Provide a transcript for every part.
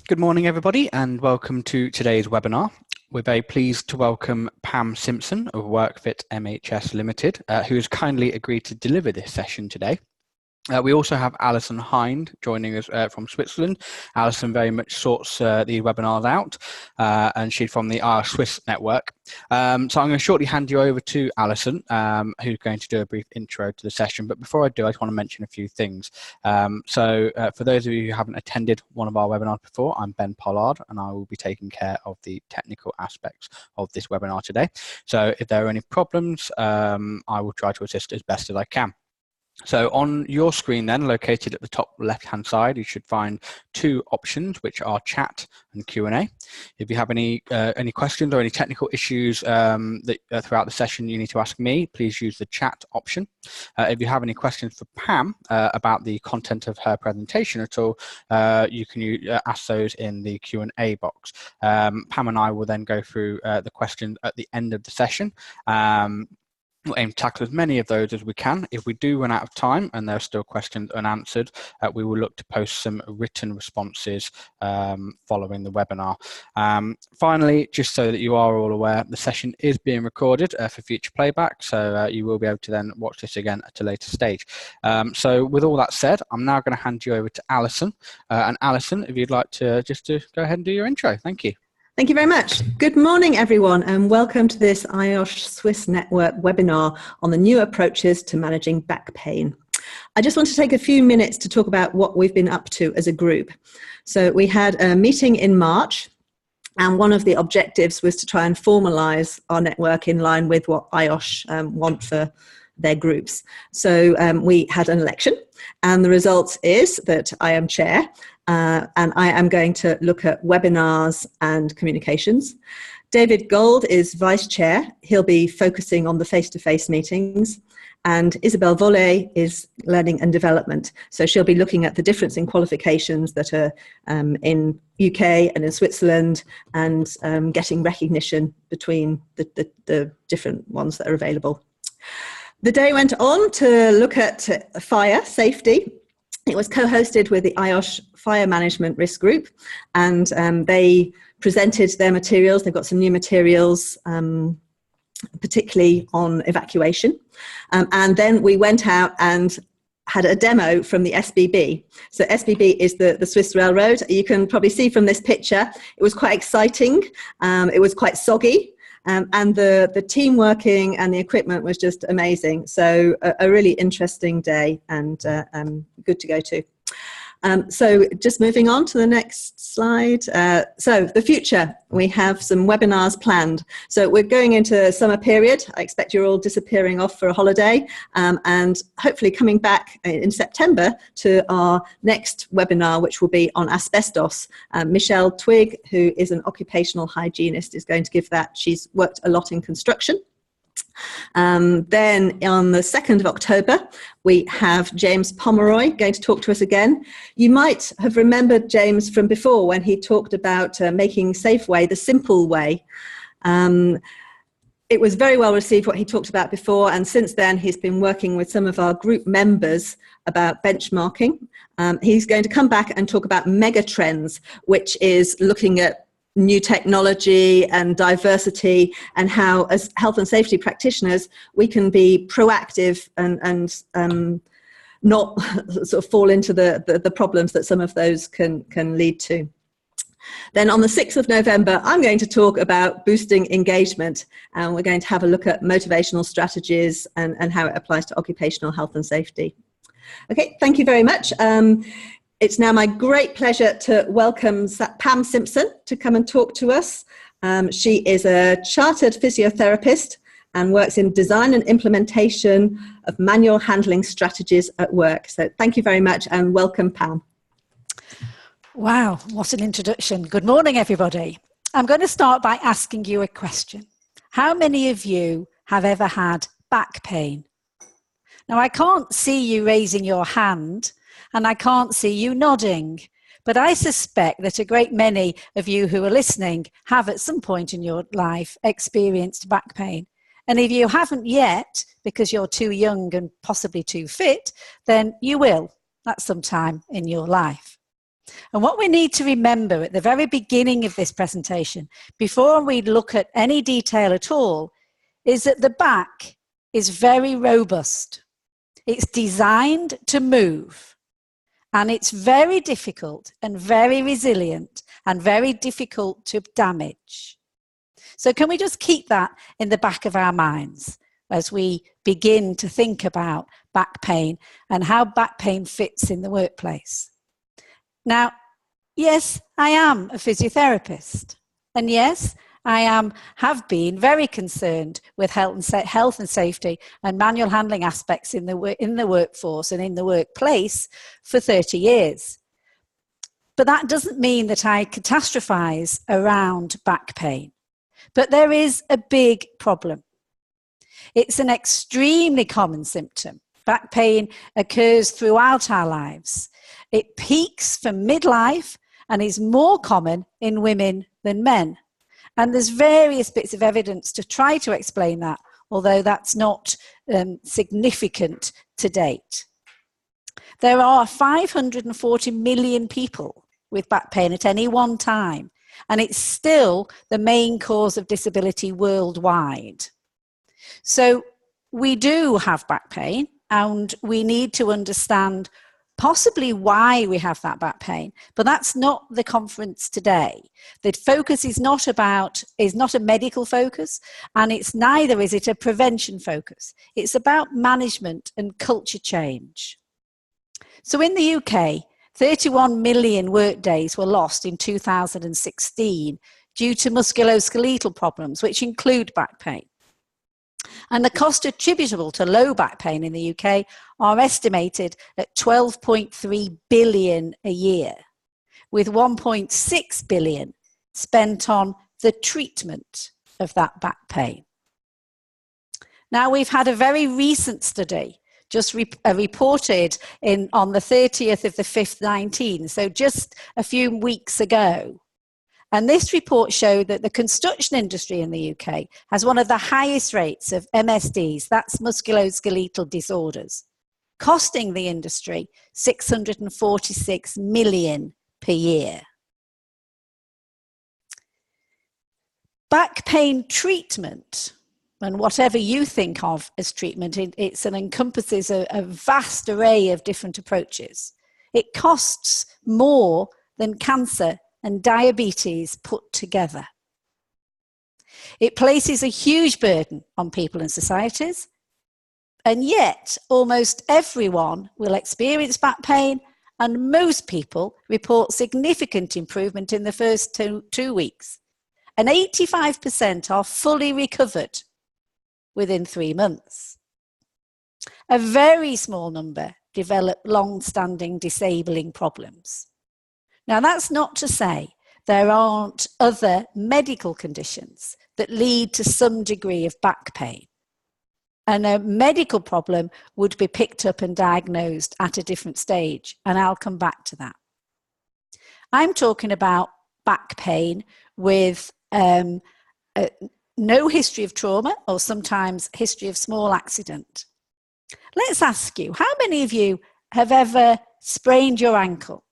Good morning, everybody, and welcome to today's webinar. We're very pleased to welcome Pam Simpson of WorkFit MHS Limited, who has kindly agreed to deliver this session today. We also have Alison Hind joining us from Switzerland. Alison very much sorts the webinars out, and she's from the IOSH Swiss Network. So I'm going to shortly hand you over to Alison, who's going to do a brief intro to the session. But before I do, I just want to mention a few things. For those of you who haven't attended one of our webinars before, I'm Ben Pollard, and I will be taking care of the technical aspects of this webinar today. So if there are any problems, I will try to assist as best as I can. So on your screen then, located at the top left-hand side, you should find two options, which are chat and Q&A. If you have any questions or any technical issues that throughout the session you need to ask me, please use the chat option. If you have any questions for Pam about the content of her presentation at all, you can ask those in the Q&A box. Pam and I will then go through the questions at the end of the session. We'll aim to tackle as many of those as we can. If we do run out of time and there are still questions unanswered, we will look to post some written responses following the webinar. Finally, just so that you are all aware, the session is being recorded for future playback, so you will be able to then watch this again at a later stage. So with all that said, I'm now going to hand you over to Alison. And Alison, if you'd like to go ahead and do your intro. Thank you. Thank you very much. Good morning, everyone, and welcome to this IOSH Swiss Network webinar on the new approaches to managing back pain. I just want to take a few minutes to talk about what we've been up to as a group. So we had a meeting in March, and one of the objectives was to try and formalise our network in line with what IOSH want for their groups. So we had an election, and the result is that I am chair, and I am going to look at webinars and communications. David Gold is vice chair. He'll be focusing on the face-to-face meetings. And Isabel Volley is learning and development. So she'll be looking at the difference in qualifications that are in UK and in Switzerland, and getting recognition between the different ones that are available. The day went on to look at fire safety. It was co-hosted with the IOSH Fire Management Risk Group, and they presented their materials. They've got some new materials, particularly on evacuation. And then we went out and had a demo from the SBB. So SBB is the Swiss Railroad. You can probably see from this picture, it was quite exciting. It was quite soggy. And the team working and the equipment was just amazing. So a really interesting day, and good to go to. So just moving on to the next slide. So the future, we have some webinars planned. So we're going into summer period. I expect you're all disappearing off for a holiday, and hopefully coming back in September to our next webinar, which will be on asbestos. Michelle Twigg, who is an occupational hygienist, is going to give that. She's worked a lot in construction. Then on the 2nd of October, we have James Pomeroy going to talk to us again. You might have remembered James from before when he talked about making Safeway the simple way. It was very well received what he talked about before, and since then he's been working with some of our group members about benchmarking. He's going to come back and talk about mega trends, which is looking at new technology and diversity, and how as health and safety practitioners we can be proactive and not sort of fall into the problems that some of those can lead to. Then on the 6th of November, I'm going to talk about boosting engagement, and we're going to have a look at motivational strategies and how it applies to occupational health and safety. Okay, thank you very much. It's now my great pleasure to welcome Pam Simpson to come and talk to us. She is a chartered physiotherapist and works in design and implementation of manual handling strategies at work. So thank you very much, and welcome, Pam. Wow, what an introduction. Good morning, everybody. I'm going to start by asking you a question. How many of you have ever had back pain? Now, I can't see you raising your hand, and I can't see you nodding, but I suspect that a great many of you who are listening have at some point in your life experienced back pain. And if you haven't yet, because you're too young and possibly too fit, then you will at some time in your life. And what we need to remember at the very beginning of this presentation, before we look at any detail at all, is that the back is very robust. It's designed to move, and it's very difficult and very resilient and very difficult to damage. So can we just keep that in the back of our minds as we begin to think about back pain and how back pain fits in the workplace? Now, yes, I am a physiotherapist, and yes, I have been very concerned with health and safety and manual handling aspects in the workforce and in the workplace for 30 years. But that doesn't mean that I catastrophize around back pain. But there is a big problem. It's an extremely common symptom. Back pain occurs throughout our lives. It peaks from midlife and is more common in women than men. And there's various bits of evidence to try to explain that, although that's not significant to date. There are 540 million people with back pain at any one time, and it's still the main cause of disability worldwide. So we do have back pain, and we need to understand possibly why we have that back pain, but that's not the conference today. The focus is not a medical focus, and it's neither is it a prevention focus. It's about management and culture change. So in the UK, 31 million work days were lost in 2016 due to musculoskeletal problems, which include back pain. And the cost attributable to low back pain in the UK are estimated at 12.3 billion a year, with 1.6 billion spent on the treatment of that back pain. Now, we've had a very recent study just reported on the 30th of the 5th, 19, so just a few weeks ago. And this report showed that the construction industry in the UK has one of the highest rates of MSDs, that's musculoskeletal disorders, costing the industry 646 million per year. Back pain treatment, and whatever you think of as treatment, it encompasses a vast array of different approaches. It costs more than cancer and diabetes put together. It places a huge burden on people and societies, and yet almost everyone will experience back pain, and most people report significant improvement in the first two weeks, and 85% are fully recovered within 3 months. A very small number develop long-standing disabling problems. Now, that's not to say there aren't other medical conditions that lead to some degree of back pain. And a medical problem would be picked up and diagnosed at a different stage, and I'll come back to that. I'm talking about back pain with no history of trauma, or sometimes history of small accident. Let's ask you, how many of you have ever sprained your ankle?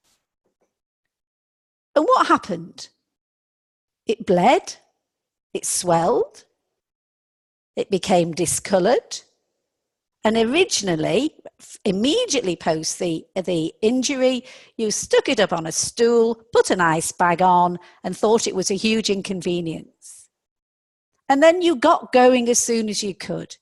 And what happened? It bled, it swelled, it became discoloured, and originally, immediately post the injury, you stuck it up on a stool, put an ice bag on, and thought it was a huge inconvenience. And then you got going as soon as you could.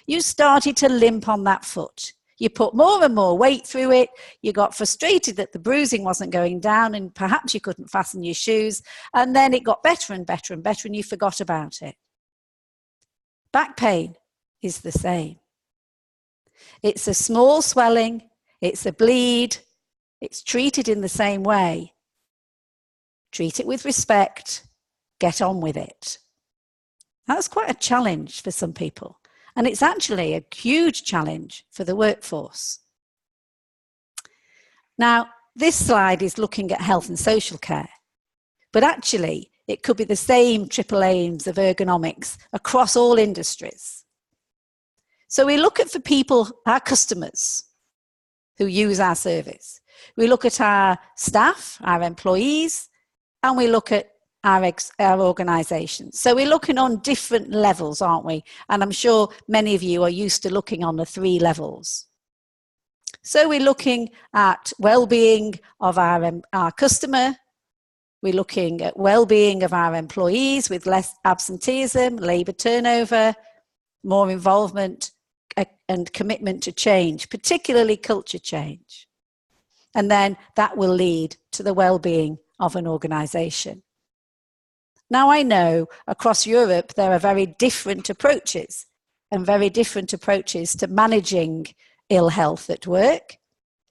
You started to limp on that foot. You put more and more weight through it. You got frustrated that the bruising wasn't going down, and perhaps you couldn't fasten your shoes. And then it got better and better and better, and you forgot about it. Back pain is the same. It's a small swelling. It's a bleed. It's treated in the same way. Treat it with respect. Get on with it. That's quite a challenge for some people. And it's actually a huge challenge for the workforce. Now, this slide is looking at health and social care, but actually it could be the same triple aims of ergonomics across all industries. So we look at for people, our customers who use our service. We look at our staff, our employees, and we look at our organisations. So we're looking on different levels, aren't we? And I'm sure many of you are used to looking on the 3 levels. So we're looking at well-being of our customer. We're looking at well-being of our employees with less absenteeism, labour turnover, more involvement and commitment to change, particularly culture change. And then that will lead to the well-being of an organisation. Now, I know across Europe there are very different approaches to managing ill health at work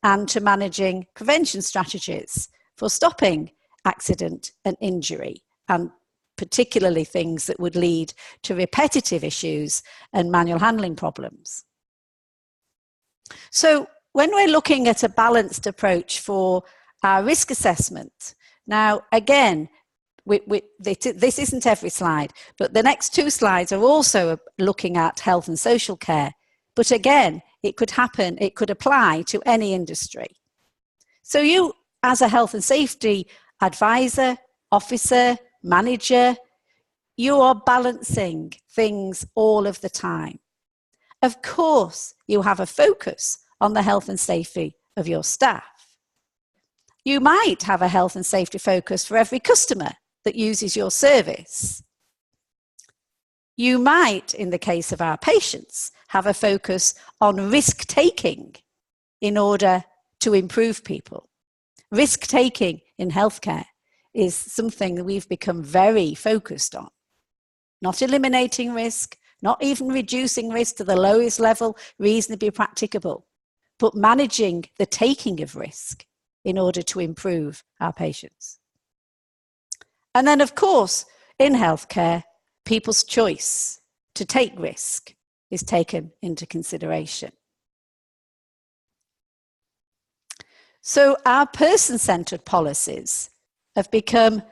and to managing prevention strategies for stopping accident and injury, and particularly things that would lead to repetitive issues and manual handling problems. So when we're looking at a balanced approach for our risk assessment, now again, this isn't every slide, but the next 2 slides are also looking at health and social care. But again, it could apply to any industry. So you, as a health and safety advisor, officer, manager, you are balancing things all of the time. Of course, you have a focus on the health and safety of your staff. You might have a health and safety focus for every customer that uses your service. You might, in the case of our patients, have a focus on risk-taking in order to improve people. Risk-taking in healthcare is something that we've become very focused on. Not eliminating risk, not even reducing risk to the lowest level reasonably practicable, but managing the taking of risk in order to improve our patients. And then, of course, in healthcare, people's choice to take risk is taken into consideration. So our person-centered policies have become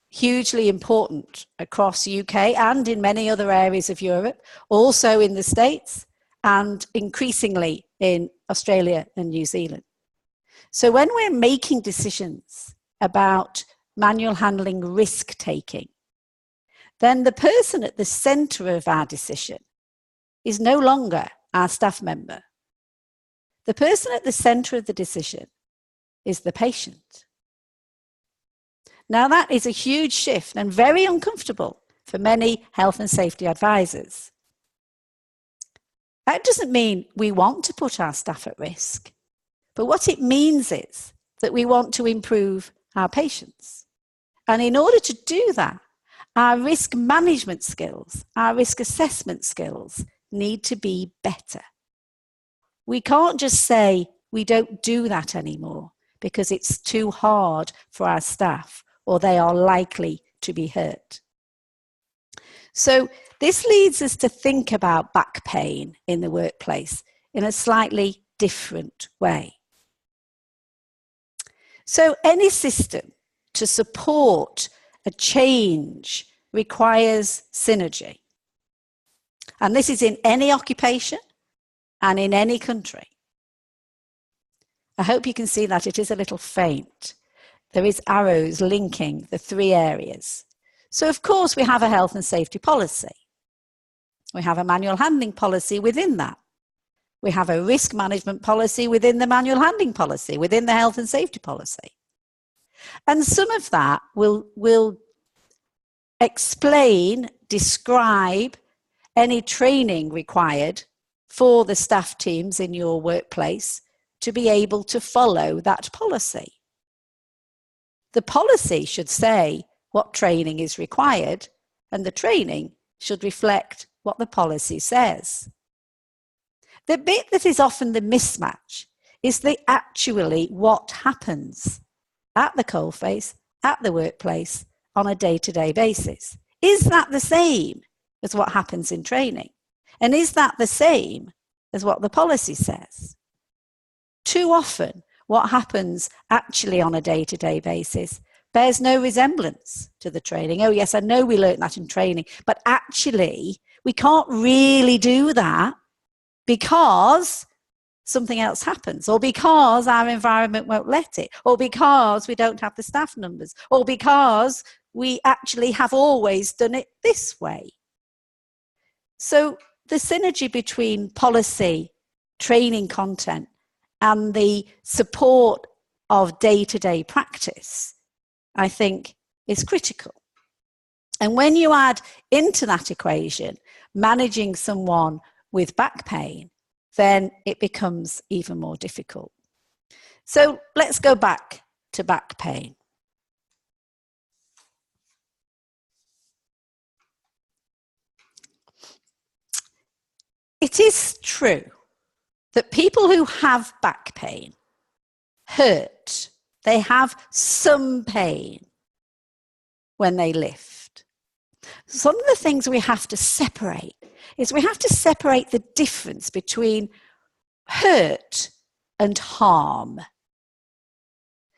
hugely important across UK and in many other areas of Europe, also in the States and increasingly in Australia and New Zealand. So when we're making decisions about manual handling risk-taking, then the person at the centre of our decision is no longer our staff member. The person at the centre of the decision is the patient. Now that is a huge shift and very uncomfortable for many health and safety advisors. That doesn't mean we want to put our staff at risk, but what it means is that we want to improve our patients. And in order to do that, our risk management skills, our risk assessment skills need to be better. We can't just say we don't do that anymore because it's too hard for our staff or they are likely to be hurt. So this leads us to think about back pain in the workplace in a slightly different way. So any system to support a change requires synergy. And this is in any occupation and in any country. I hope you can see that it is a little faint. There is arrows linking the 3 areas. So of course we have a health and safety policy. We have a manual handling policy within that. We have a risk management policy within the manual handling policy, within the health and safety policy. And some of that will explain, describe any training required for the staff teams in your workplace to be able to follow that policy. The policy should say what training is required, and the training should reflect what the policy says. The bit that is often the mismatch is actually what happens at the coalface, at the workplace, on a day-to-day basis. Is that the same as what happens in training? And is that the same as what the policy says? Too often, what happens actually on a day-to-day basis bears no resemblance to the training. Oh yes, I know we learned that in training, but actually we can't really do that because something else happens, or because our environment won't let it, or because we don't have the staff numbers, or because we actually have always done it this way. So the synergy between policy, training content, and the support of day-to-day practice, I think, is critical. And when you add into that equation managing someone with back pain, then it becomes even more difficult. So let's go back to back pain. It is true that people who have back pain hurt. They have some pain when they lift. Some of the things we have to separate is we have to separate the difference between hurt and harm.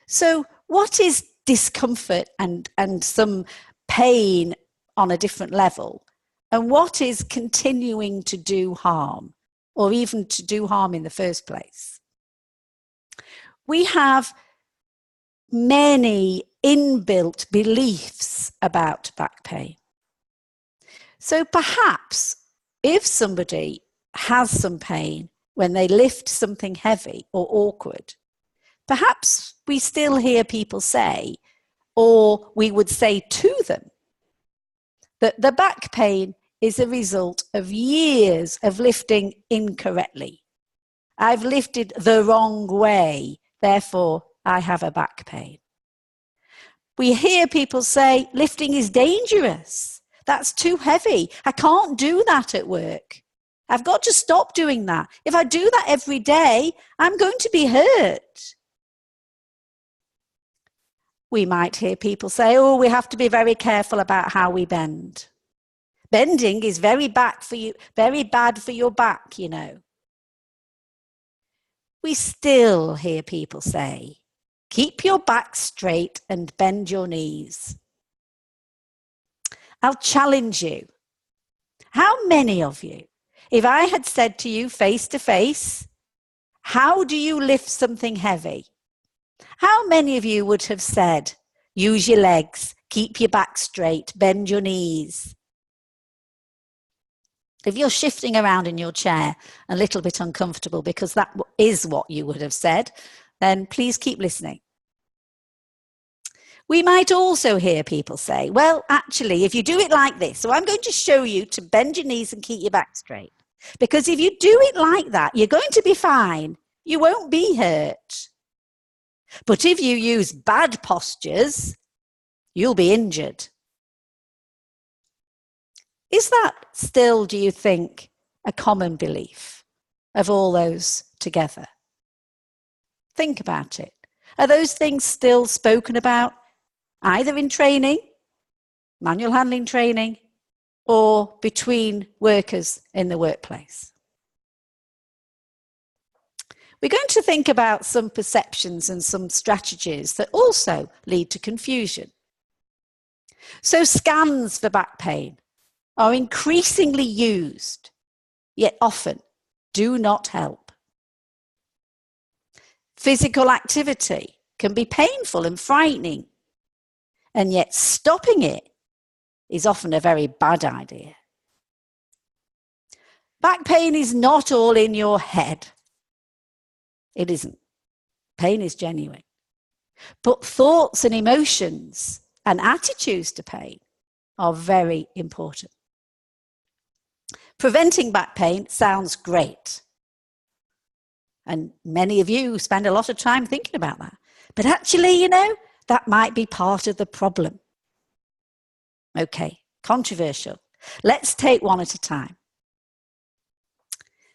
So what is discomfort and some pain on a different level? And what is continuing to do harm, or even to do harm in the first place? We have many inbuilt beliefs about back pain. So perhaps if somebody has some pain when they lift something heavy or awkward, perhaps we still hear people say, or we would say to them, that the back pain is a result of years of lifting incorrectly. I've lifted the wrong way, therefore I have a back pain. We hear people say lifting is dangerous. That's too heavy. I can't do that at work. I've got to stop doing that. If I do that every day, I'm going to be hurt. We might hear people say, oh, we have to be very careful about how we bend. Bending is very bad for your back, you know. We still hear people say, keep your back straight and bend your knees. I'll challenge you. How many of you, if I had said to you face to face, how do you lift something heavy? How many of you would have said, use your legs, keep your back straight, bend your knees? If you're shifting around in your chair a little bit uncomfortable because that is what you would have said, then please keep listening. We might also hear people say, well, actually, if you do it like this, so I'm going to show you to bend your knees and keep your back straight. Because if you do it like that, you're going to be fine. You won't be hurt. But if you use bad postures, you'll be injured. Is that still, do you think, a common belief of all those together? Think about it. Are those things still spoken about either in training, manual handling training, or between workers in the workplace? We're going to think about some perceptions and some strategies that also lead to confusion. So scans for back pain are increasingly used, yet often do not help. Physical activity can be painful and frightening, and yet stopping it is often a very bad idea. Back pain is not all in your head. It isn't. Pain is genuine. But thoughts and emotions and attitudes to pain are very important. Preventing back pain sounds great. And many of you spend a lot of time thinking about that. But actually, you know, that might be part of the problem. Okay, controversial. Let's take one at a time.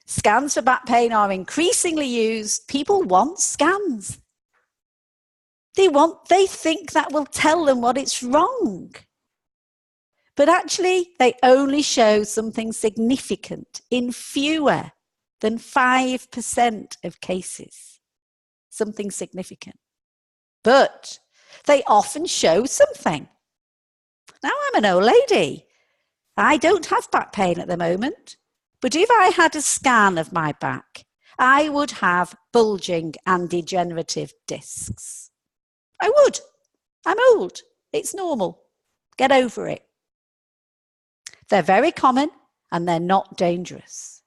Scans for back pain are increasingly used. People want scans. They think that will tell them what is wrong. But actually, they only show something significant in fewer than 5% of cases. Something significant. But they often show something. Now, I'm an old lady. I don't have back pain at the moment. But if I had a scan of my back, I would have bulging and degenerative discs. I would. I'm old. It's normal. Get over it. They're very common and they're not dangerous.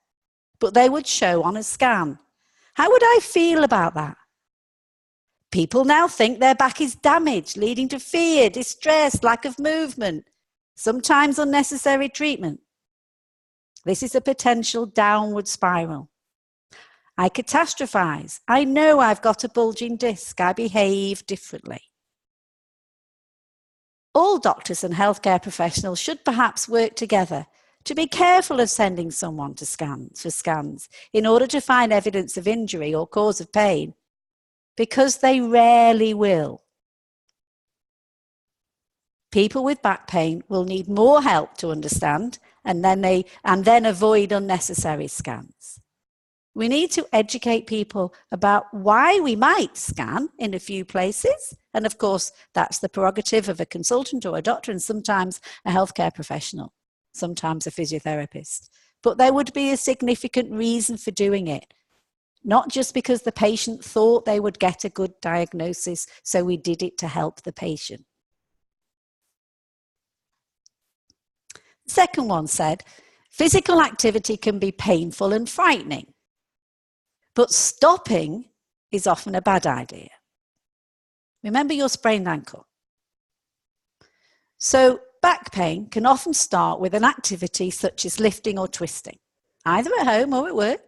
But they would show on a scan. How would I feel about that? People now think their back is damaged, leading to fear, distress, lack of movement, sometimes unnecessary treatment. This is a potential downward spiral. I catastrophize. I know I've got a bulging disc. I behave differently. All doctors and healthcare professionals should perhaps work together to be careful of sending someone to scans in order to find evidence of injury or cause of pain, because they rarely will. People with back pain will need more help to understand and then avoid unnecessary scans. We need to educate people about why we might scan in a few places. And of course, that's the prerogative of a consultant or a doctor and sometimes a healthcare professional, sometimes a physiotherapist. But there would be a significant reason for doing it, not just because the patient thought they would get a good diagnosis, so we did it to help the patient. The second one said, physical activity can be painful and frightening, but stopping is often a bad idea. Remember your sprained ankle. So back pain can often start with an activity such as lifting or twisting, either at home or at work.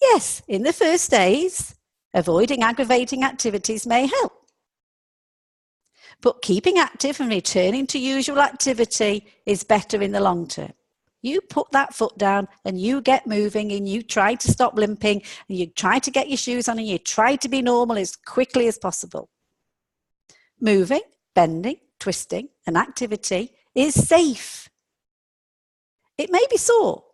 Yes, in the first days, avoiding aggravating activities may help. But keeping active and returning to usual activity is better in the long term. You put that foot down and you get moving and you try to stop limping and you try to get your shoes on and you try to be normal as quickly as possible. Moving, bending, twisting, and activity is safe. It may be sore,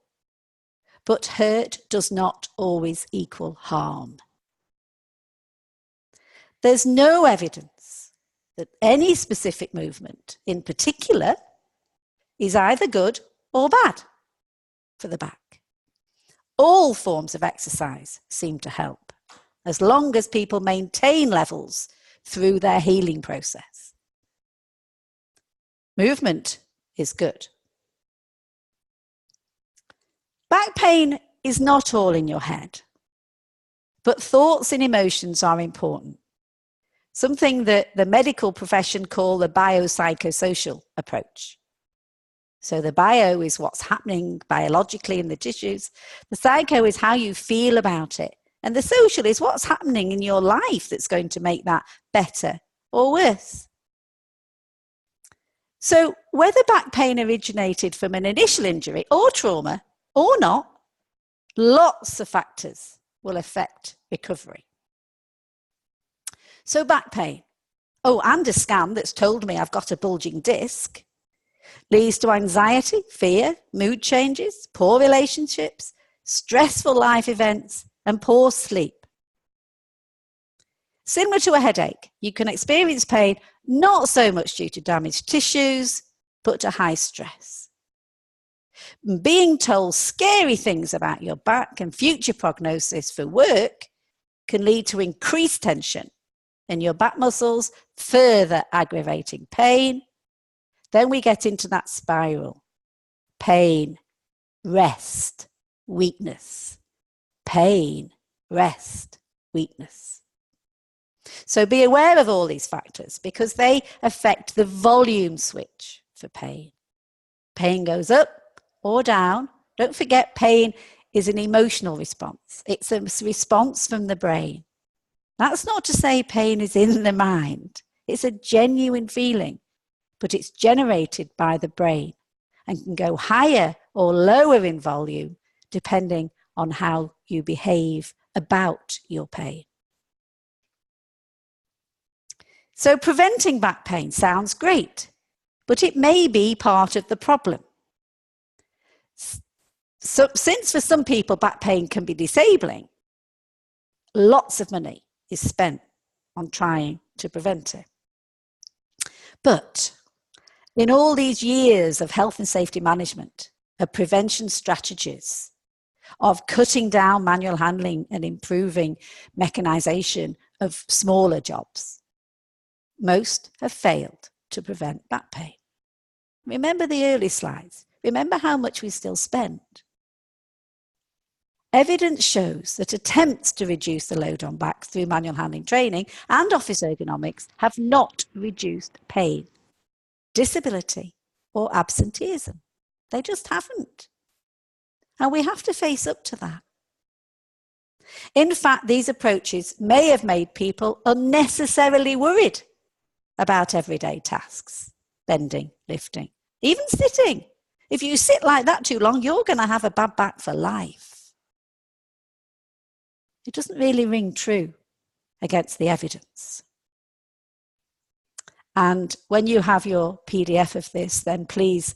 but hurt does not always equal harm. There's no evidence that any specific movement in particular is either good or bad for the back. All forms of exercise seem to help, as long as people maintain levels through their healing process. Movement is good. Back pain is not all in your head, but thoughts and emotions are important. Something that the medical profession call the biopsychosocial approach. So the bio is what's happening biologically in the tissues. The psycho is how you feel about it. And the social is what's happening in your life that's going to make that better or worse. So whether back pain originated from an initial injury or trauma or not, lots of factors will affect recovery. So back pain. Oh, and a scan that's told me I've got a bulging disc leads to anxiety, fear, mood changes, poor relationships, stressful life events, and poor sleep. Similar to a headache, you can experience pain not so much due to damaged tissues, but to high stress. Being told scary things about your back and future prognosis for work can lead to increased tension in your back muscles, further aggravating pain. Then we get into that spiral. Pain, rest, weakness. Pain, rest, weakness. So be aware of all these factors because they affect the volume switch for pain. Pain goes up or down. Don't forget, pain is an emotional response. It's a response from the brain. That's not to say pain is in the mind. It's a genuine feeling, but it's generated by the brain and can go higher or lower in volume depending on how you behave about your pain. So preventing back pain sounds great, but it may be part of the problem. So, since for some people back pain can be disabling, lots of money is spent on trying to prevent it. But in all these years of health and safety management, of prevention strategies, of cutting down manual handling and improving mechanization of smaller jobs. Most have failed to prevent back pain. Remember the early slides. Remember how much we still spend. Evidence shows that attempts to reduce the load on back through manual handling training and office ergonomics have not reduced pain, disability, or absenteeism. They just haven't. And we have to face up to that. In fact, these approaches may have made people unnecessarily worried about everyday tasks, bending, lifting, even sitting. If you sit like that too long, you're going to have a bad back for life. It doesn't really ring true against the evidence. And when you have your PDF of this, then please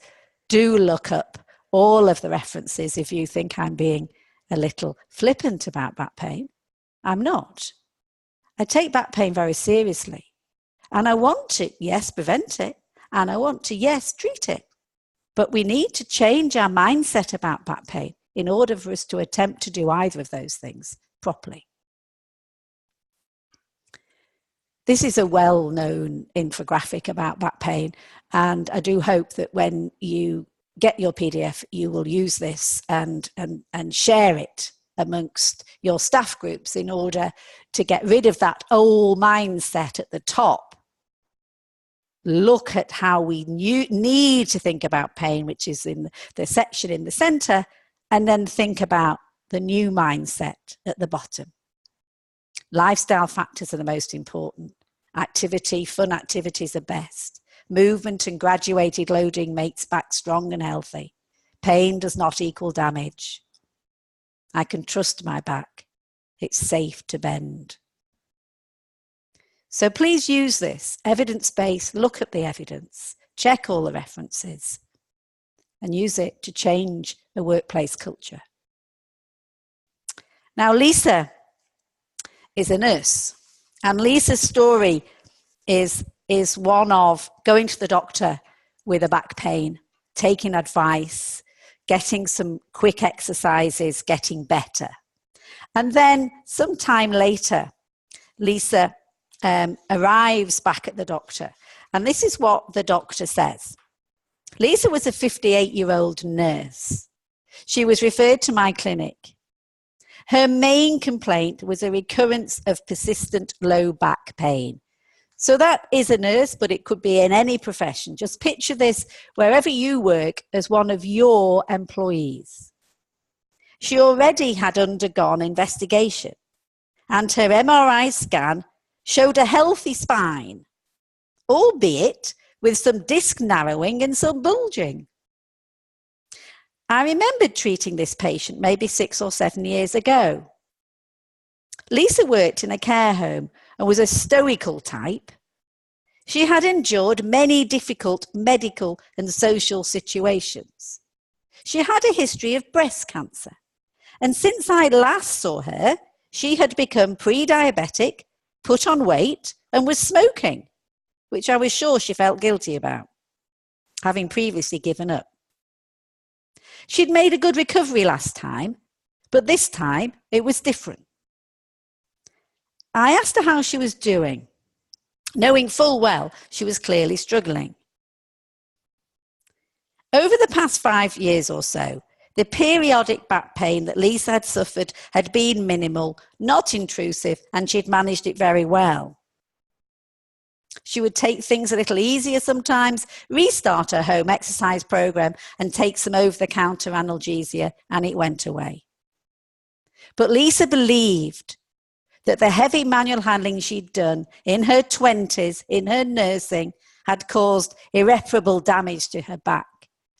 do look up all of the references if you think I'm being a little flippant about back pain. I'm not. I take back pain very seriously. And I want to, yes, prevent it. And I want to, yes, treat it. But we need to change our mindset about back pain in order for us to attempt to do either of those things properly. This is a well-known infographic about back pain, and I do hope that when you get your PDF, you will use this and share it amongst your staff groups in order to get rid of that old mindset at the top. Look at how we need to think about pain, which is in the section in the center, and then think about the new mindset at the bottom. Lifestyle factors are the most important. Activity, fun activities are best. Movement and graduated loading makes back strong and healthy. Pain does not equal damage. I can trust my back. It's safe to bend. So please use this evidence-based, look at the evidence, check all the references, and use it to change the workplace culture. Now, Lisa is a nurse, and Lisa's story is one of going to the doctor with a back pain, taking advice, getting some quick exercises, getting better. And then sometime later, Lisa arrives back at the doctor. And this is what the doctor says. Lisa was a 58-year-old nurse. She was referred to my clinic. Her main complaint was a recurrence of persistent low back pain. So that is a nurse, but it could be in any profession. Just picture this wherever you work as one of your employees. She already had undergone investigation, and her MRI scan showed a healthy spine, albeit with some disc narrowing and some bulging. I remembered treating this patient maybe 6 or 7 years ago. Lisa worked in a care home and was a stoical type. She had endured many difficult medical and social situations. She had a history of breast cancer. And since I last saw her, she had become pre-diabetic, put on weight, and was smoking, which I was sure she felt guilty about, having previously given up. She'd made a good recovery last time, but this time it was different. I asked her how she was doing, knowing full well she was clearly struggling. Over the past 5 years or so, the periodic back pain that Lisa had suffered had been minimal, not intrusive, and she'd managed it very well. She would take things a little easier sometimes, restart her home exercise program, and take some over-the-counter analgesia, and it went away. But Lisa believed that the heavy manual handling she'd done in her 20s, in her nursing, had caused irreparable damage to her back,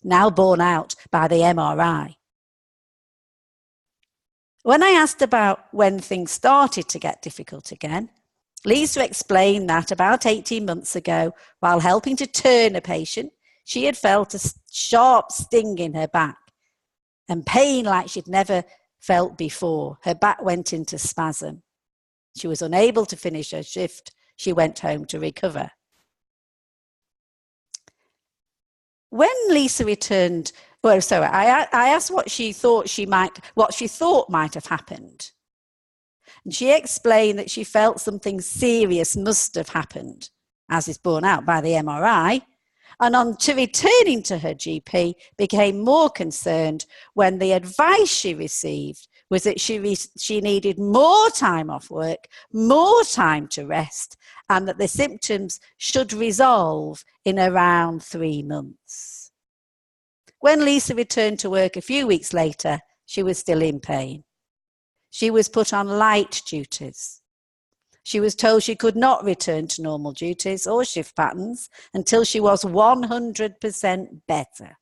now borne out by the MRI. When I asked about when things started to get difficult again, Lisa explained that about 18 months ago, while helping to turn a patient, she had felt a sharp sting in her back and pain like she'd never felt before. Her back went into spasm. She was unable to finish her shift. She went home to recover. When Lisa returned Well, so I asked what she thought might have happened. And she explained that she felt something serious must have happened, as is borne out by the MRI, and on to returning to her GP, became more concerned when the advice she received was that she needed more time off work, more time to rest, and that the symptoms should resolve in around 3 months. When Lisa returned to work a few weeks later, she was still in pain. She was put on light duties. She was told she could not return to normal duties or shift patterns until she was 100% better.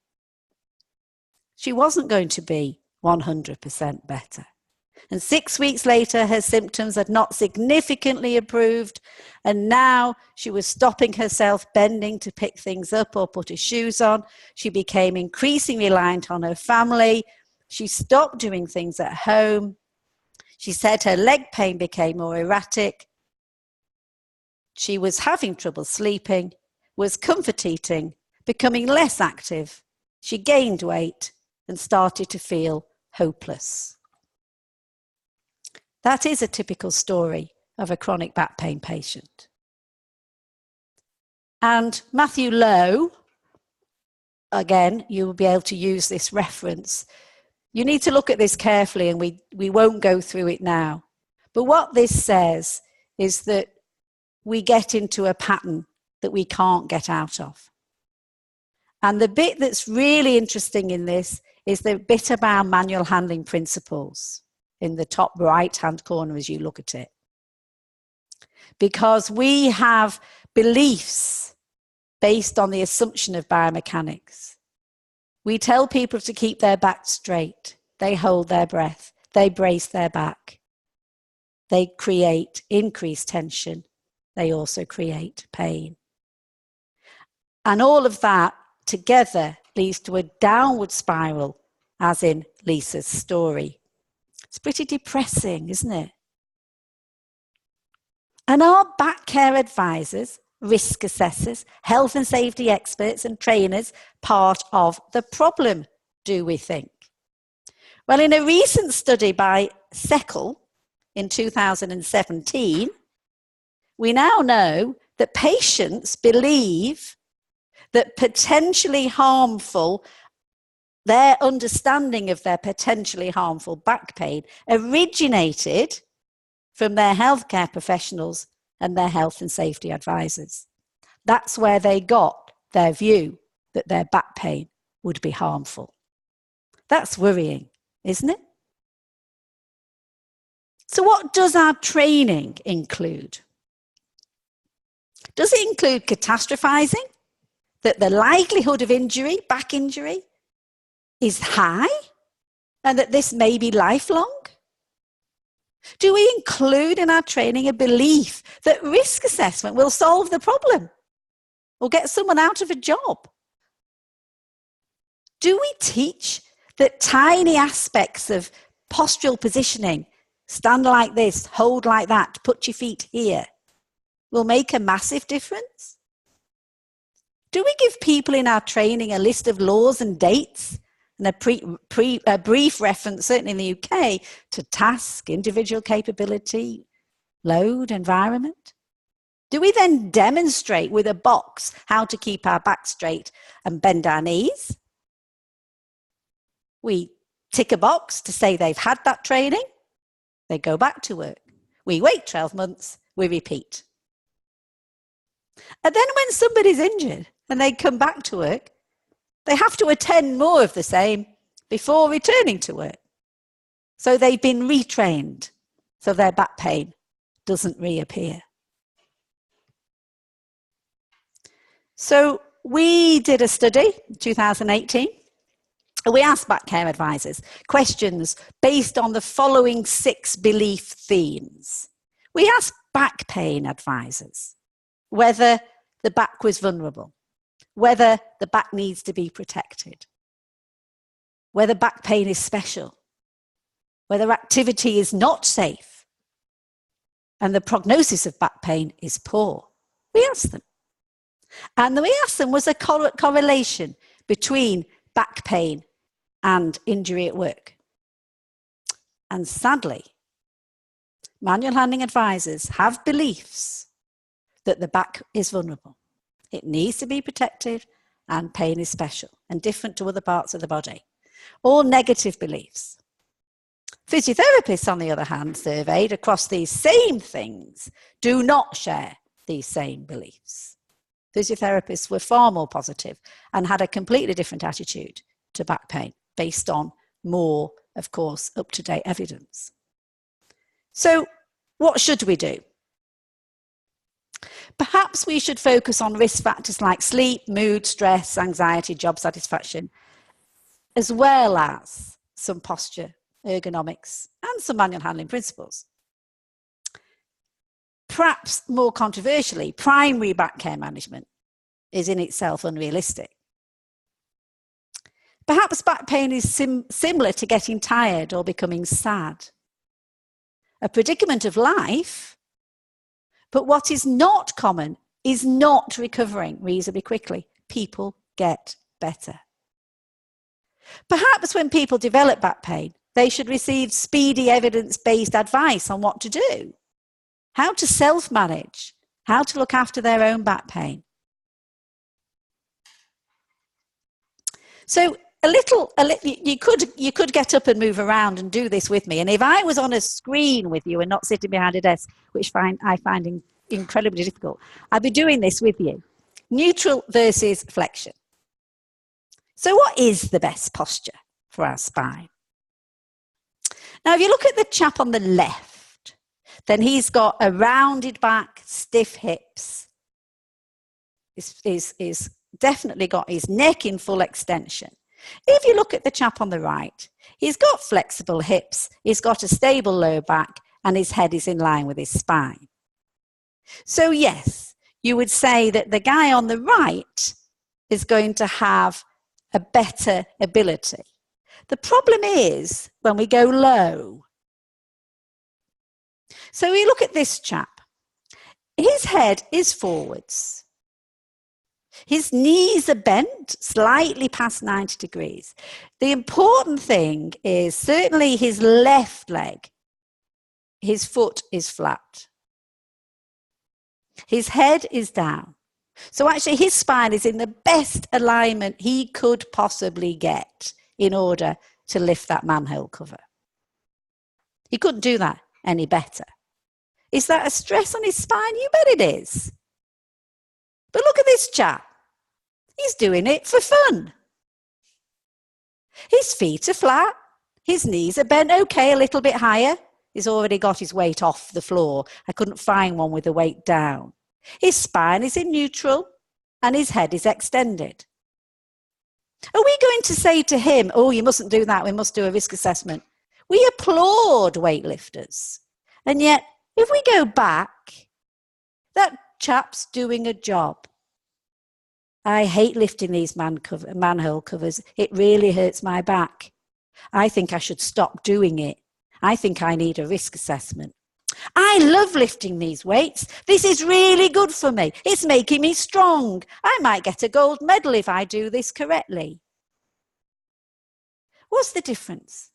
She wasn't going to be 100% better. And 6 weeks later, her symptoms had not significantly improved, and now she was stopping herself bending to pick things up or put her shoes on. She became increasingly reliant on her family. She stopped doing things at home. She said her leg pain became more erratic. She was having trouble sleeping, was comfort eating, becoming less active. She gained weight and started to feel hopeless. That is a typical story of a chronic back pain patient. And Matthew Lowe, again, you will be able to use this reference. You need to look at this carefully, and we won't go through it now. But what this says is that we get into a pattern that we can't get out of. And the bit that's really interesting in this is the bit about manual handling principles in the top right-hand corner as you look at it. Because we have beliefs based on the assumption of biomechanics. We tell people to keep their back straight. They hold their breath. They brace their back. They create increased tension. They also create pain. And all of that together leads to a downward spiral, as in Lisa's story. It's pretty depressing, isn't it? And are back care advisors, risk assessors, health and safety experts and trainers part of the problem, do we think? Well, in a recent study by Cyclists in 2017, we now know that patients believe that their understanding of their potentially harmful back pain originated from their healthcare professionals and their health and safety advisors. That's where they got their view that their back pain would be harmful. That's worrying, isn't it? So what does our training include? Does it include catastrophizing? That the likelihood of injury, back injury, is high? And that this may be lifelong? Do we include in our training a belief that risk assessment will solve the problem or get someone out of a job? Do we teach that tiny aspects of postural positioning, stand like this, hold like that, put your feet here, will make a massive difference? Do we give people in our training a list of laws and dates and a brief reference, certainly in the UK, to task, individual capability, load, environment? Do we then demonstrate with a box how to keep our back straight and bend our knees? We tick a box to say they've had that training. They go back to work. We wait 12 months. We repeat. And then when somebody's injured and they come back to work, they have to attend more of the same before returning to work. So they've been retrained so their back pain doesn't reappear. So we did a study in 2018. We asked back care advisors questions based on the following 6 belief themes. We asked back pain advisors whether the back was vulnerable, whether the back needs to be protected, whether back pain is special, whether activity is not safe, and the prognosis of back pain is poor. We asked them. And we asked them, was a correlation between back pain and injury at work. And sadly, manual handling advisors have beliefs that the back is vulnerable. It needs to be protected and pain is special and different to other parts of the body. All negative beliefs. Physiotherapists, on the other hand, surveyed across these same things, do not share these same beliefs. Physiotherapists were far more positive and had a completely different attitude to back pain based on more, of course, up-to-date evidence. So what should we do? Perhaps we should focus on risk factors like sleep, mood, stress, anxiety, job satisfaction, as well as some posture, ergonomics, and some manual handling principles. Perhaps more controversially, primary back care management is in itself unrealistic. Perhaps back pain is similar to getting tired or becoming sad. A predicament of life, but what is not common is not recovering reasonably quickly. People get better. Perhaps when people develop back pain, they should receive speedy evidence-based advice on what to do, how to self-manage, how to look after their own back pain. So you could get up and move around and do this with me. And if I was on a screen with you and not sitting behind a desk, which I find incredibly difficult, I'd be doing this with you. Neutral versus flexion. So what is the best posture for our spine? Now, if you look at the chap on the left, then he's got a rounded back, stiff hips. He's definitely got his neck in full extension. If you look at the chap on the right, he's got flexible hips, he's got a stable low back, and his head is in line with his spine. So yes, you would say that the guy on the right is going to have a better ability. The problem is when we go low. So we look at this chap. His head is forwards. His knees are bent slightly past 90 degrees. The important thing is certainly his left leg, his foot is flat. His head is down. So actually his spine is in the best alignment he could possibly get in order to lift that manhole cover. He couldn't do that any better. Is that a stress on his spine? You bet it is. But look at this chap. He's doing it for fun. His feet are flat. His knees are bent okay, a little bit higher. He's already got his weight off the floor. I couldn't find one with the weight down. His spine is in neutral and his head is extended. Are we going to say to him, oh, you mustn't do that, we must do a risk assessment? We applaud weightlifters. And yet, if we go back, that chap's doing a job. I hate lifting these manhole covers. It really hurts my back. I think I should stop doing it. I think I need a risk assessment. I love lifting these weights. This is really good for me. It's making me strong. I might get a gold medal if I do this correctly. What's the difference?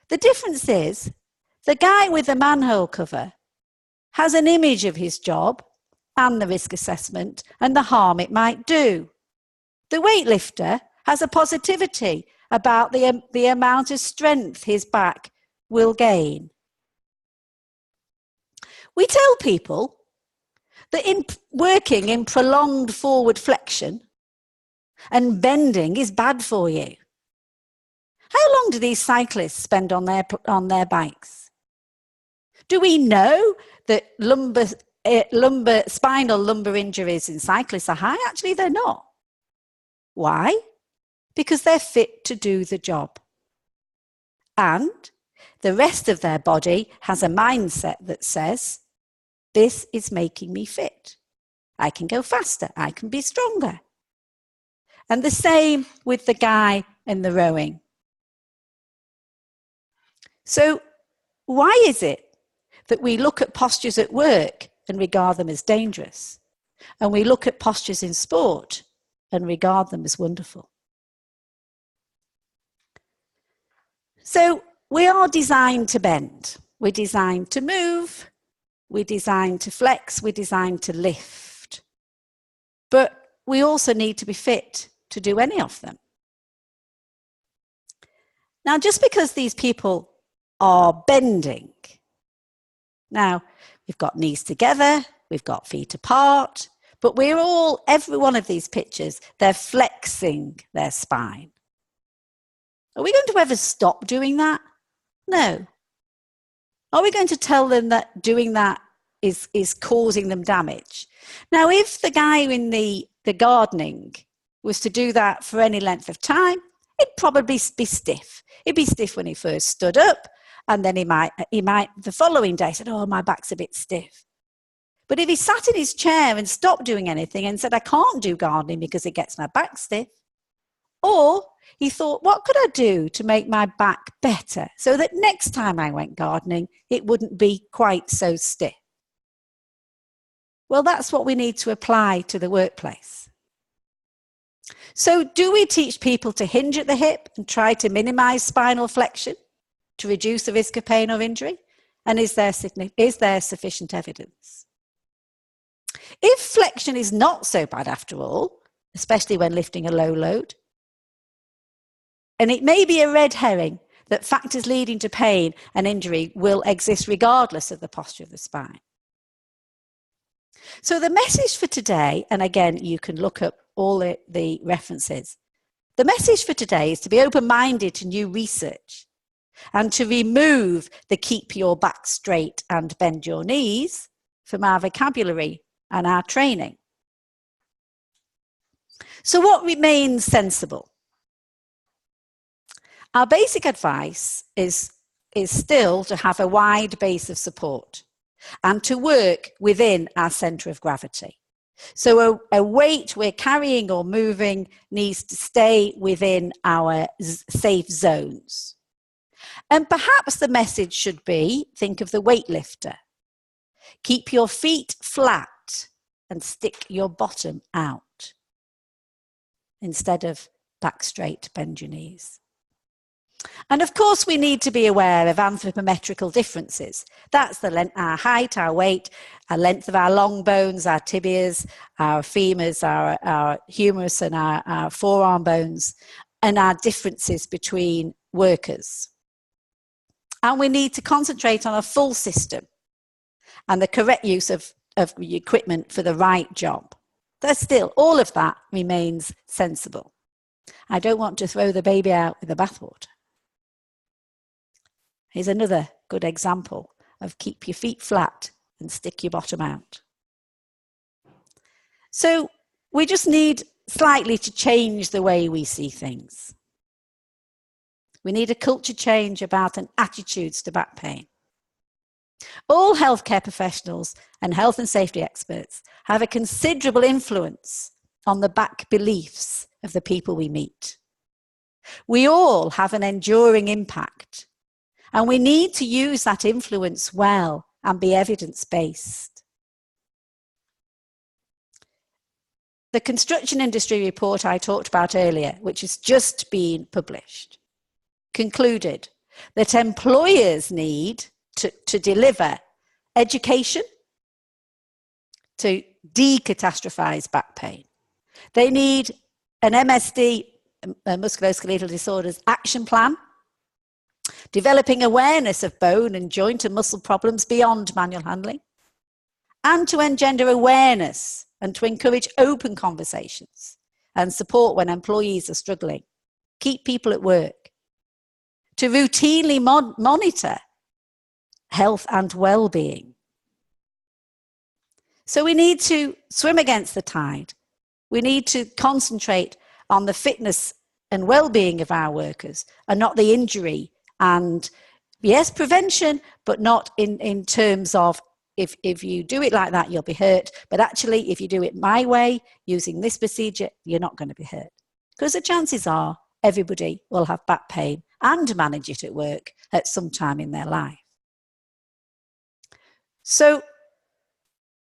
The difference is the guy with the manhole cover has an image of his job and the risk assessment and the harm it might do. The weightlifter has a positivity about the amount of strength his back will gain. We tell people that working in prolonged forward flexion and bending is bad for you. How long do these cyclists spend on their bikes? Do we know that spinal lumbar injuries in cyclists are high? Actually, they're not. Why? Because they're fit to do the job. And the rest of their body has a mindset that says, this is making me fit. I can go faster. I can be stronger. And the same with the guy in the rowing. So why is it that we look at postures at work and regard them as dangerous, and we look at postures in sport and regard them as wonderful? So we are designed to bend. We're designed to move. We're designed to flex. We're designed to lift. But we also need to be fit to do any of them. Now, just because these people are bending, now we've got knees together, we've got feet apart, but we're all, every one of these pictures, they're flexing their spine. Are we going to ever stop doing that? No. Are we going to tell them that doing that is causing them damage? Now, if the guy in the gardening was to do that for any length of time, it'd probably be stiff. It'd be stiff when he first stood up, and then he might the following day said, oh, my back's a bit stiff. But if he sat in his chair and stopped doing anything and said, I can't do gardening because it gets my back stiff, or he thought, what could I do to make my back better so that next time I went gardening, it wouldn't be quite so stiff? Well, that's what we need to apply to the workplace. So do we teach people to hinge at the hip and try to minimize spinal flexion to reduce the risk of pain or injury? And is there sufficient evidence? If flexion is not so bad after all, especially when lifting a low load, and it may be a red herring that factors leading to pain and injury will exist regardless of the posture of the spine. So the message for today, and again, you can look up all the references. The message for today is to be open-minded to new research and to remove the keep your back straight and bend your knees from our vocabulary and our training. So what remains sensible? Our basic advice is still to have a wide base of support and to work within our centre of gravity. So a weight we're carrying or moving needs to stay within our safe zones. And perhaps the message should be, think of the weightlifter. Keep your feet flat and stick your bottom out instead of back straight, bend your knees. And of course, we need to be aware of anthropometrical differences. That's our height, our weight, our length of our long bones, our tibias, our femurs, our humerus and our forearm bones, and our differences between workers. And we need to concentrate on a full system and the correct use of the equipment for the right job. But still, all of that remains sensible. I don't want to throw the baby out with the bathwater. Here's another good example of keep your feet flat and stick your bottom out. So we just need slightly to change the way we see things. We need a culture change about an attitudes to back pain. All healthcare professionals and health and safety experts have a considerable influence on the back beliefs of the people we meet. We all have an enduring impact, and we need to use that influence well and be evidence-based. The construction industry report I talked about earlier, which has just been published, concluded that employers need to deliver education to decatastrophize back pain. They need an MSD, musculoskeletal disorders, action plan, developing awareness of bone and joint and muscle problems beyond manual handling, and to engender awareness and to encourage open conversations and support when employees are struggling, keep people at work, to routinely monitor health and well-being. So we need to swim against the tide. We need to concentrate on the fitness and well-being of our workers and not the injury. And yes, prevention, but not in terms of if you do it like that, you'll be hurt. But actually, if you do it my way, using this procedure, you're not going to be hurt. Because the chances are everybody will have back pain and manage it at work at some time in their life. So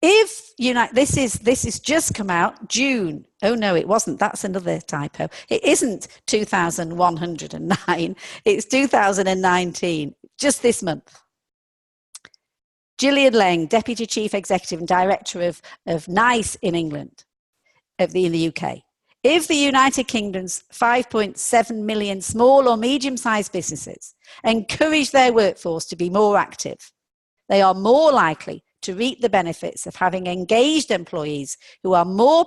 If this is just come out June. Oh no, it wasn't. That's another typo. It isn't 2109. It's 2019. Just this month. Gillian Lang, Deputy Chief Executive and Director of NICE in England, in the UK. If the United Kingdom's 5.7 million small or medium-sized businesses encourage their workforce to be more active, they are more likely to reap the benefits of having engaged employees who are more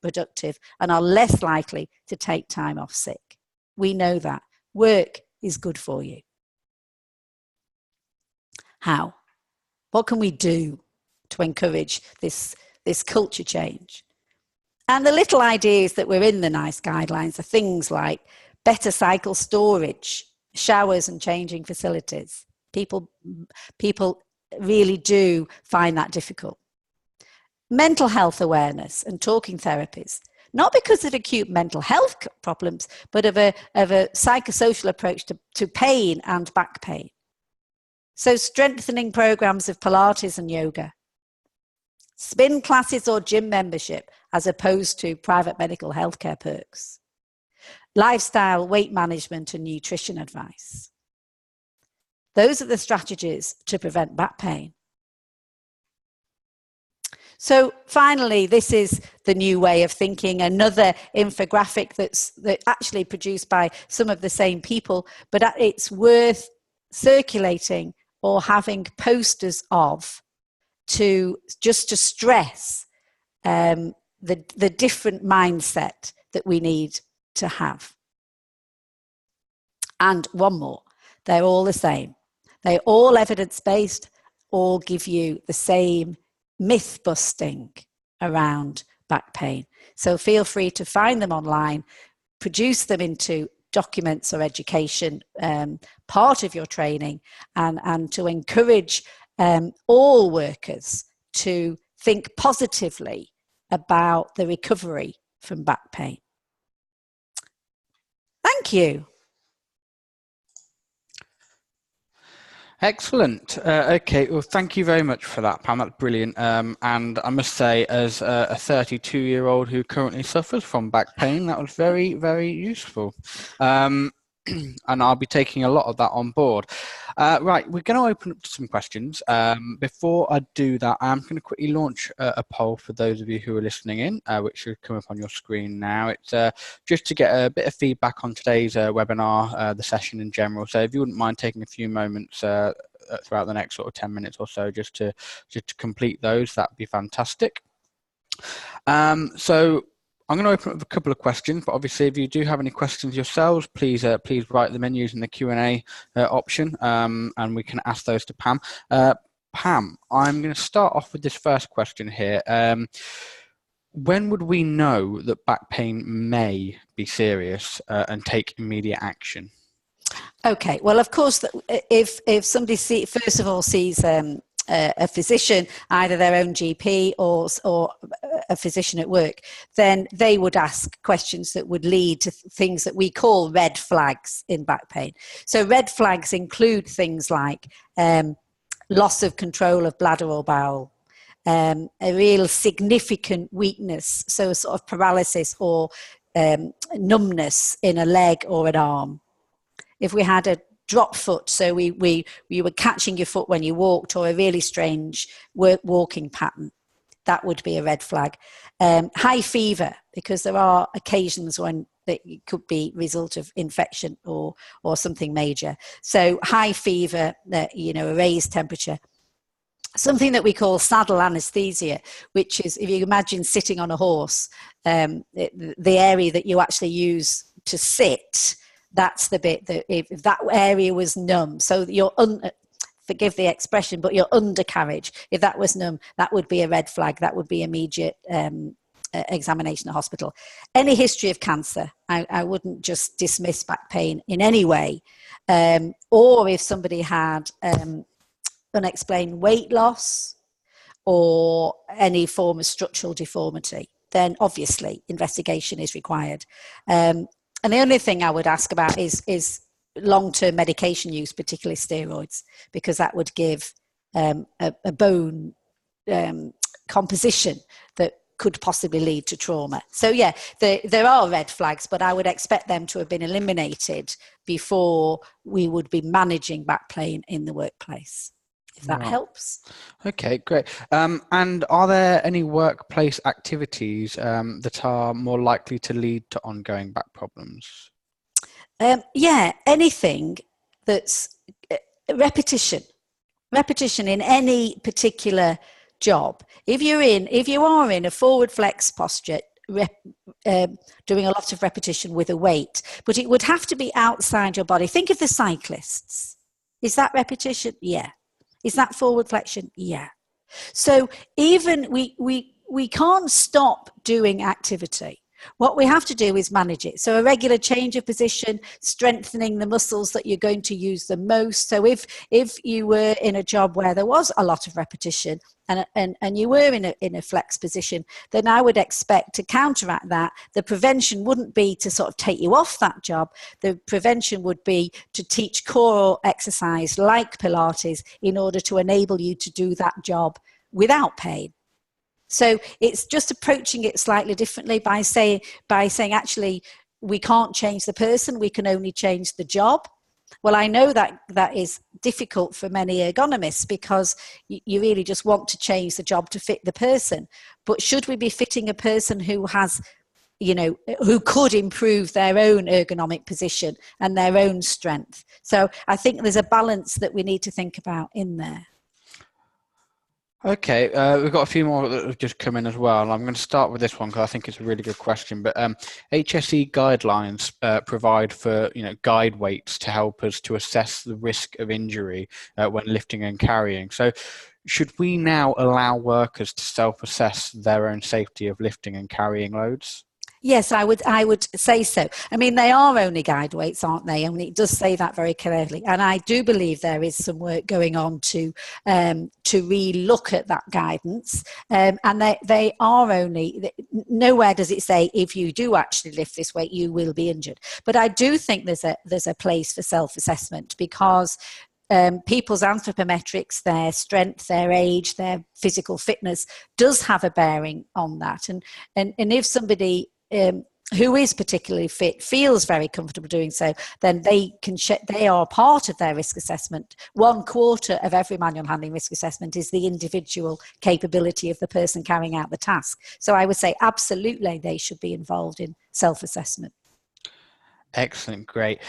productive and are less likely to take time off sick. We know that. Work is good for you. How? What can we do to encourage this culture change? And the little ideas that were in the NICE guidelines are things like better cycle storage, showers and changing facilities. People really do find that difficult. Mental health awareness and talking therapies, not because of acute mental health problems, but of a psychosocial approach to pain and back pain. So strengthening programs of Pilates and yoga, spin classes or gym membership as opposed to private medical healthcare perks, lifestyle, weight management and nutrition advice. Those are the strategies to prevent back pain. So finally, this is the new way of thinking, another infographic that's actually produced by some of the same people, but it's worth circulating or having posters of to stress the different mindset that we need to have. And one more, they're all the same. They're all evidence-based, all give you the same myth-busting around back pain. So feel free to find them online, produce them into documents or education, part of your training, and to encourage all workers to think positively about the recovery from back pain. Thank you. Excellent. Okay, well, thank you very much for that, Pam. That's brilliant. And I must say, as a 32-year-old who currently suffers from back pain, that was very, very useful. And I'll be taking a lot of that on board. Right, we're going to open up to some questions. Before I do that, I'm going to quickly launch a poll for those of you who are listening in, which should come up on your screen now. It's just to get a bit of feedback on today's webinar, the session in general. So if you wouldn't mind taking a few moments throughout the next sort of 10 minutes or so just to complete those, that'd be fantastic. So I'm going to open up a couple of questions, but obviously if you do have any questions yourselves, please write them in using the Q&A option, and we can ask those to Pam. Pam, I'm going to start off with this first question here. When would we know that back pain may be serious and take immediate action? Okay, well, of course, if somebody first of all sees a physician, either their own GP or a physician at work, then they would ask questions that would lead to things that we call red flags in back pain. So red flags include things like loss of control of bladder or bowel, a real significant weakness, so a sort of paralysis or numbness in a leg or an arm. If we had a drop foot, so you were catching your foot when you walked, or a really strange walking pattern, that would be a red flag. High fever, because there are occasions when it could be result of infection or something major. So high fever, a raised temperature. Something that we call saddle anesthesia, which is, if you imagine sitting on a horse, the area that you actually use to sit, that's the bit that if that area was numb, so your forgive the expression, but your undercarriage, if that was numb, that would be a red flag. That would be immediate examination at hospital. Any history of cancer, I wouldn't just dismiss back pain in any way. Or if somebody had unexplained weight loss or any form of structural deformity, then obviously investigation is required. And the only thing I would ask about is long-term medication use, particularly steroids, because that would give a bone composition that could possibly lead to trauma. So yeah, there are red flags, but I would expect them to have been eliminated before we would be managing back pain in the workplace, if that helps. Okay, great. And are there any workplace activities that are more likely to lead to ongoing back problems? Yeah, anything that's repetition in any particular job. If you are in a forward flex posture, doing a lot of repetition with a weight, but it would have to be outside your body. Think of the cyclists. Is that repetition? Yeah. Is that forward flexion? Yeah. So even we can't stop doing activity. What we have to do is manage it. So a regular change of position, strengthening the muscles that you're going to use the most. So if you were in a job where there was a lot of repetition and you were in a flex position, then I would expect to counteract that. The prevention wouldn't be to sort of take you off that job. The prevention would be to teach core exercise like Pilates in order to enable you to do that job without pain. So it's just approaching it slightly differently by saying actually we can't change the person, we can only change the job. Well, I know that is difficult for many ergonomists because you really just want to change the job to fit the person. But should we be fitting a person who has, who could improve their own ergonomic position and their own strength? So I think there's a balance that we need to think about in there. Okay, we've got a few more that have just come in as well. And I'm going to start with this one because I think it's a really good question. But HSE guidelines provide for guide weights to help us to assess the risk of injury when lifting and carrying. So should we now allow workers to self-assess their own safety of lifting and carrying loads? Yes, I would say so. I mean, they are only guide weights, aren't they? And it does say that very clearly. And I do believe there is some work going on to re-look at that guidance. And they are only, nowhere does it say if you do actually lift this weight, you will be injured. But I do think there's a place for self-assessment because people's anthropometrics, their strength, their age, their physical fitness does have a bearing on that. And if somebody who is particularly fit feels very comfortable doing so, then they are part of their risk assessment. 1/4 of every manual handling risk assessment is the individual capability of the person carrying out the task. So I would say absolutely they should be involved in self-assessment. Excellent, great.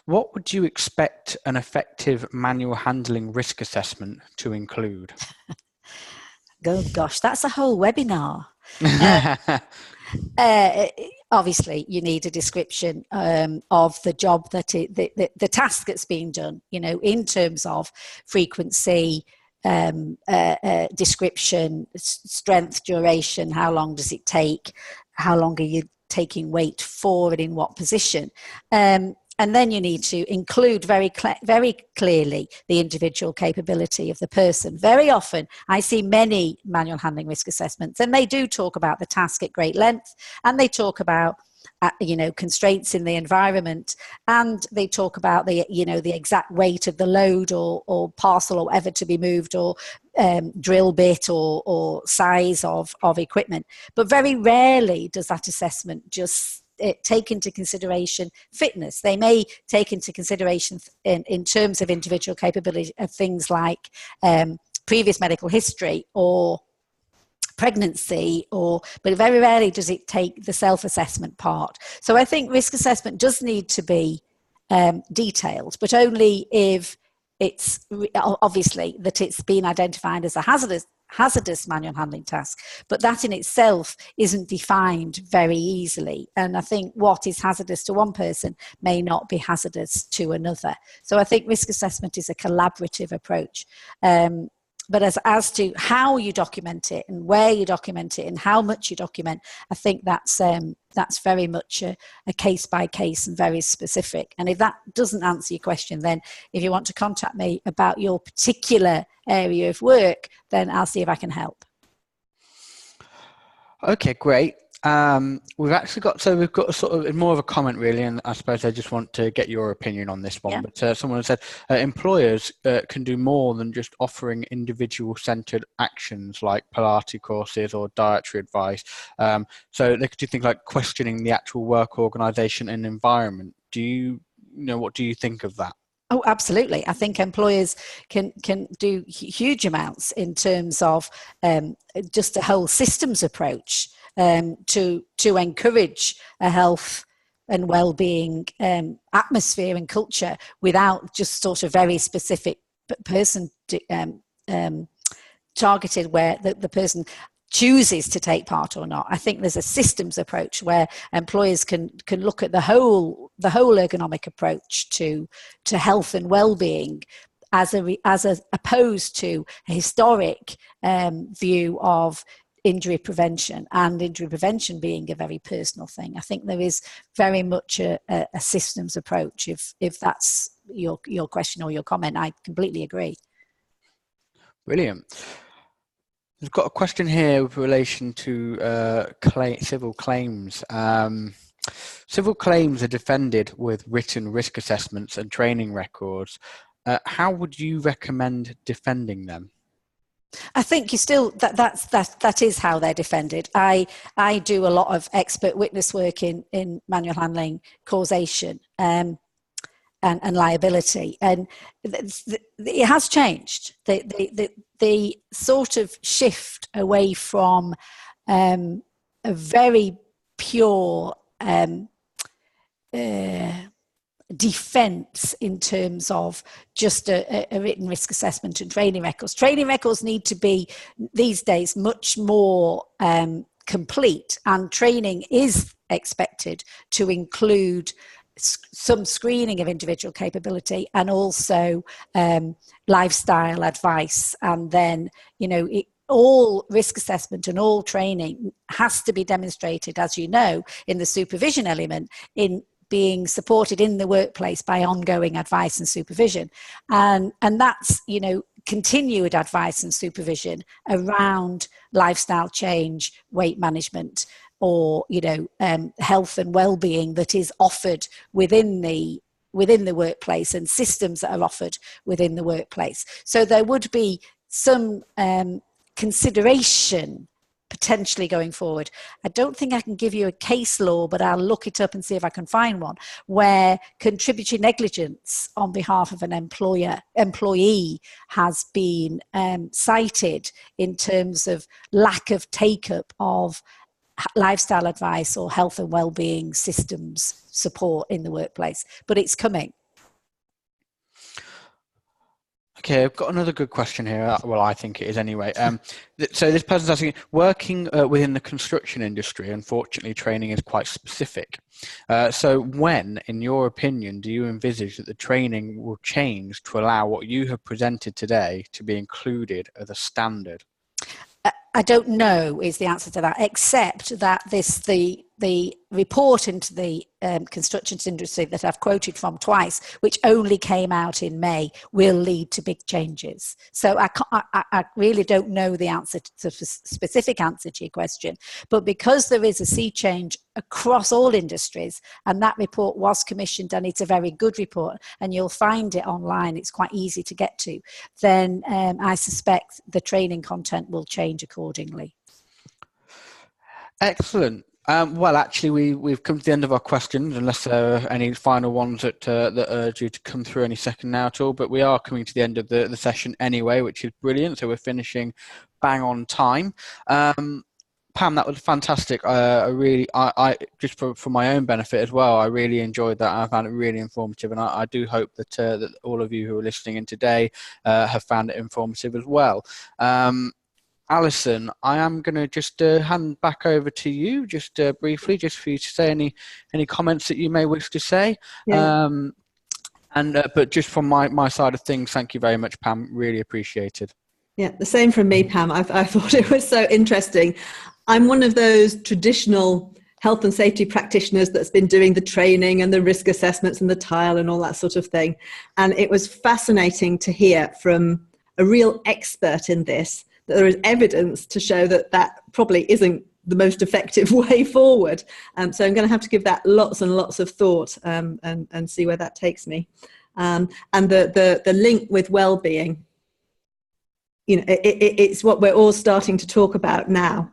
What would you expect an effective manual handling risk assessment to include? Oh gosh, that's a whole webinar. Obviously, you need a description of the job the task that's being done. In terms of frequency, description, strength, duration. How long does it take? How long are you taking weight for, and in what position? And then you need to include very clearly the individual capability of the person. Very often, I see many manual handling risk assessments, and they do talk about the task at great length, and they talk about constraints in the environment, and they talk about the exact weight of the load or parcel or whatever to be moved, or drill bit or size of equipment. But very rarely does that assessment just take into consideration fitness. They may take into consideration in terms of individual capability of things like previous medical history or pregnancy, but very rarely does it take the self-assessment part. So I think risk assessment does need to be detailed, but only if it's obviously that it's been identified as a hazardous manual handling task, but that in itself isn't defined very easily. And I think what is hazardous to one person may not be hazardous to another. So I think risk assessment is a collaborative approach. But as to how you document it and where you document it and how much you document, I think that's very much a case by case and very specific. And if that doesn't answer your question, then if you want to contact me about your particular area of work, then I'll see if I can help. Okay, great. We've actually got, we've got a sort of more of a comment really, and I suppose I just want to get your opinion on this one. Yeah. But someone said employers can do more than just offering individual-centered actions like Pilates courses or dietary advice. So they could do things like questioning the actual work organisation and environment. What do you think of that? Oh, absolutely. I think employers can do huge amounts in terms of just a whole systems approach to encourage a health and well-being atmosphere and culture without just sort of very specific person targeted where the person chooses to take part or not. I think there's a systems approach where employers can look at the whole ergonomic approach to health and well-being as opposed to a historic view of injury prevention, and injury prevention being a very personal thing. I think there is very much a systems approach. If that's your question or your comment, I completely agree. Brilliant. We've got a question here with relation to civil claims. Civil claims are defended with written risk assessments and training records. How would you recommend defending them? I think you still that is how they're defended. I do a lot of expert witness work in manual handling, causation, and liability, and it has changed. The sort of shift away from a very pure defense in terms of just a written risk assessment and training records. Training records need to be these days much more complete, and training is expected to include some screening of individual capability and also lifestyle advice. And then, all risk assessment and all training has to be demonstrated, as you know, in the supervision element, in being supported in the workplace by ongoing advice and supervision. And that's, continued advice and supervision around lifestyle change, weight management, or, health and well-being that is offered within the workplace, and systems that are offered within the workplace. So there would be some consideration potentially going forward. I don't think I can give you a case law, but I'll look it up and see if I can find one where contributory negligence on behalf of an employee has been cited in terms of lack of take-up of lifestyle advice or health and well-being systems support in the workplace. But it's coming. Okay, I've got another good question here. Well, I think it is anyway. So this person's asking, working within the construction industry, unfortunately, training is quite specific. So when, in your opinion, do you envisage that the training will change to allow what you have presented today to be included as a standard? I don't know is the answer to that, except that the report into the construction industry that I've quoted from twice, which only came out in May, will lead to big changes. So I really don't know the answer to specific answer to your question, but because there is a sea change across all industries, and that report was commissioned, and it's a very good report, and you'll find it online, it's quite easy to get to, then I suspect the training content will change accordingly. Excellent. Well, actually, we've come to the end of our questions, unless there are any final ones that are due to come through any second now at all. But we are coming to the end of the session anyway, which is brilliant. So we're finishing bang on time. Pam, that was fantastic. I just for my own benefit as well, I really enjoyed that. I found it really informative, and I do hope that all of you who are listening in today have found it informative as well. Alison, I am going to just hand back over to you, just briefly, just for you to say any comments that you may wish to say. Yeah. But just from my side of things, thank you very much, Pam. Really appreciated. Yeah, the same from me, Pam. I thought it was so interesting. I'm one of those traditional health and safety practitioners that's been doing the training and the risk assessments and the tile and all that sort of thing. And it was fascinating to hear from a real expert in this that there is evidence to show that probably isn't the most effective way forward. So I'm going to have to give that lots and lots of thought and see where that takes me. And the link with well-being, it's what we're all starting to talk about now.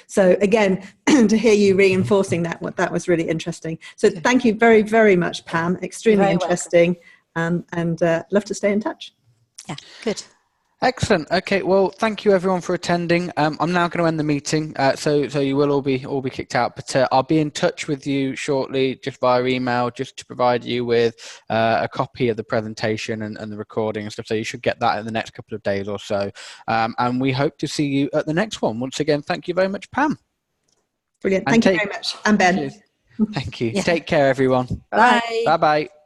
So again, to hear you reinforcing that was really interesting. So thank you very, very much, Pam. Extremely interesting, and love to stay in touch. Yeah, good. Excellent. Okay. Well, thank you everyone for attending. I'm now going to end the meeting, so you will all be kicked out. But I'll be in touch with you shortly, just via email, just to provide you with a copy of the presentation and the recording and stuff. So you should get that in the next couple of days or so. And we hope to see you at the next one. Once again, thank you very much, Pam. Brilliant. Thank you very much. And Ben. Cheers. Thank you. Yeah. Take care, everyone. Bye. Bye-bye.